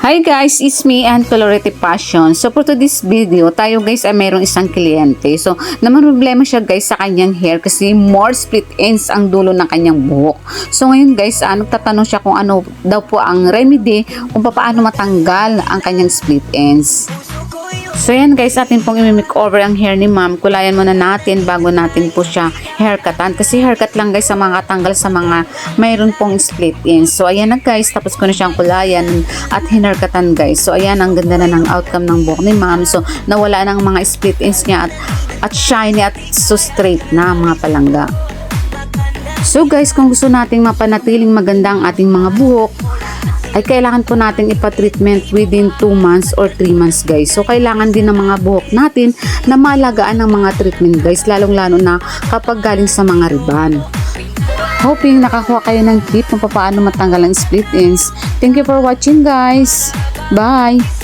Hi guys, it's me and Colorete Passion. So for today's video, tayo guys ay mayroong isang kliyente. So naman problema siya guys sa kanyang hair kasi more split ends ang dulo ng kanyang buhok. So ngayon guys, nagtatanong siya kung ano daw po ang remedy kung paano matanggal ang kanyang split ends. So yan guys, atin pong i-makeover ang hair ni ma'am. Kulayan muna natin bago natin po siya haircutan. Kasi haircut lang guys sa mga katanggal sa mga mayroon pong split ends. So ayan na guys, tapos ko na siyang kulayan at hinarcutan guys. So ayan, ang ganda na ng outcome ng buhok ni ma'am. So nawala ng mga split ends niya at shiny at so straight na mga palangga. So guys, kung gusto nating mapanatiling maganda ang ating mga buhok, ay kailangan po natin ipa-treatment within 2 months or 3 months guys. So kailangan din ng mga buhok natin na malagaan ng mga treatment guys, lalong-lalo na kapag galing sa mga riban. Hoping nakakuha kayo ng tip kung paano matanggal ang split ends. Thank you for watching guys. Bye!